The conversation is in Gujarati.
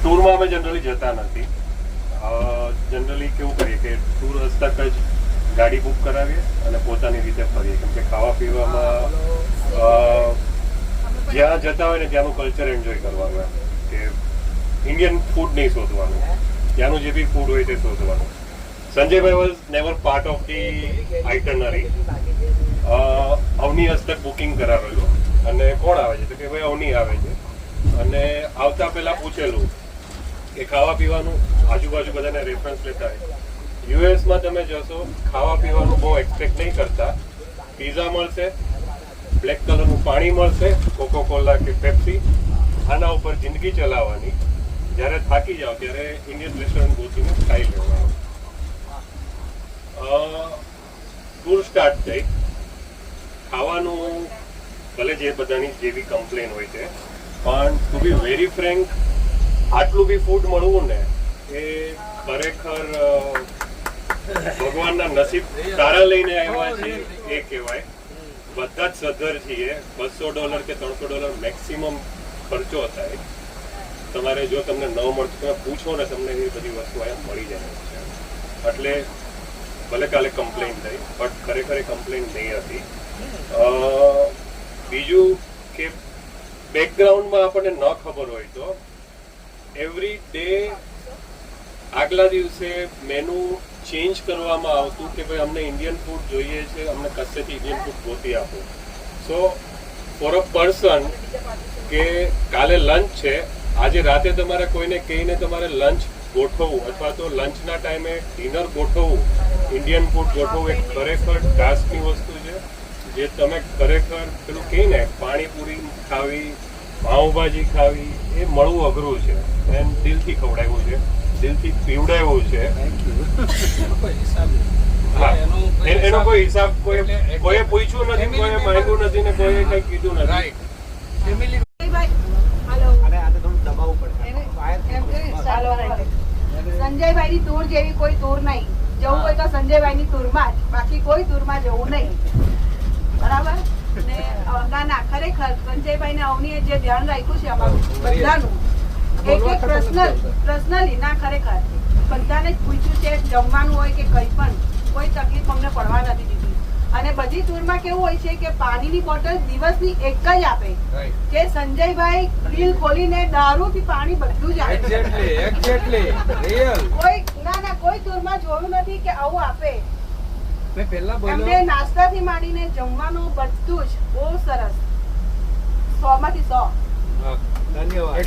ટૂરમાં અમે જનરલી જતા નથી. જનરલી કેવું કરીએ કે ટૂર હસ્તક જ ગાડી બુક કરાવીએ અને પોતાની રીતે ફરીએ, કેમ કે ખાવા પીવામાં જ્યાં જતા હોય ને ત્યાંનું કલ્ચર એન્જોય કરવાનું એમ, કે ઇન્ડિયન ફૂડ નહીં શોધવાનું, ત્યાંનું જે બી ફૂડ હોય તે શોધવાનું. સંજયભાઈ was never part of the itinerary. Avani હસ્તક બુકિંગ કરાવેલું અને કોણ આવે છે તો કે ભાઈ અવની આવે છે, અને આવતા પહેલા પૂછેલું કે ખાવા પીવાનું આજુબાજુ બધાને રેફરન્સ લેતા હોય. યુએસમાં તમે જશો, ખાવા પીવાનું બહુ એક્સપેક્ટ નહીં કરતા. પીઝા મળશે, બ્લેક કલરનું પાણી મળશે, કોકોકોલા કે પેપ્સી, આના ઉપર જિંદગી ચલાવવાની. જ્યારે થાકી જાઓ ત્યારે ઇન્ડિયન રેસ્ટોરન્ટ ગોતીને ખાઈ લેવાનું. ટૂર સ્ટાર્ટ થઈ. ખાવાનું ભલે જે બધાની જેવી કમ્પ્લેન હોય છે, પણ ટુ બી વેરી ફ્રેન્ક, આટલું બી ફૂડ મળવું ને એ ખરેખર ભગવાનના નસીબ તારા લઈને આવ્યા છે એ કહેવાય. બધા જ સદ્ધર છીએ. $200 કે $300 મેક્સિમમ ખર્ચો થાય. તમારે જો તમને ન મળતું તમે પૂછો ને, તમને એ બધી વસ્તુ અહીંયા મળી જાય છે. એટલે ભલે કાલે કમ્પ્લેન થઈ, બટ ખરેખર એ કમ્પ્લેન નહીં હતી. બીજું કે બેકગ્રાઉન્ડમાં આપણને ન ખબર હોય તો એવરી ડે આગલા દિવસે મેનુ ચેન્જ કરવામાં આવતું કે ભાઈ અમને ઇન્ડિયન ફૂડ જોઈએ છે, અમને કશેથી ઇન્ડિયન ફૂડ ગોતી આપો. સો ફોર અ પર્સન કે કાલે લંચ છે, આજે રાતે તમારે કોઈને કહીને તમારે લંચ ગોઠવવું અથવા તો લંચના ટાઈમે ડિનર ગોઠવવું, ઇન્ડિયન ફૂડ ગોઠવવું એ ખરેખર ટાસ્કની વસ્તુ છે. જે તમે ખરેખર પેલું કહીને પાણીપુરી ખાવી, પાઉંભાજી ખાવી, એ મળવું અઘરું છે. એમ દિલથી ખવડાવ્યું છે, દિલથી પીવડાવ્યું છે. એનો કોઈ હિસાબ કોઈએ પૂછ્યું નથી, કોઈએ માંગ્યું નથી ને કોઈએ કઈ કીધું નથી. સંજયભાઈ ની ટૂર જેવી કોઈ ટૂર નહીં. જવું હોય તો સંજયભાઈ ની ટૂર માં જ, બાકી કોઈ ટૂર માં જવું નહીં. બરાબર ને? ના ખરેખર સંજયભાઈ ને અવનીએ જે ધ્યાન રાખ્યું છે અમારું બધાનું, એક પર્સનલી ના ખરેખર બધાને જ પૂછ્યું છે. જમવાનું હોય કે કંઈ પણ કોઈ તકલીફ અમને પડવા નથી દીધી. અને બધી ટૂરમાં કેવું હોય છે કે પાણીની બોટલ દિવસની એક જ આપે, કે સંજયભાઈ દિલ ખોલીને દારૂથી પાણી બધું જ આપે. કોઈ ટૂરમાં જોયું નથી કે આવું આપે. એમને નાસ્તાથી માંડીને જમવાનું બધું જ બહુ સરસ, 100 માંથી 100. ધન્યવાદ.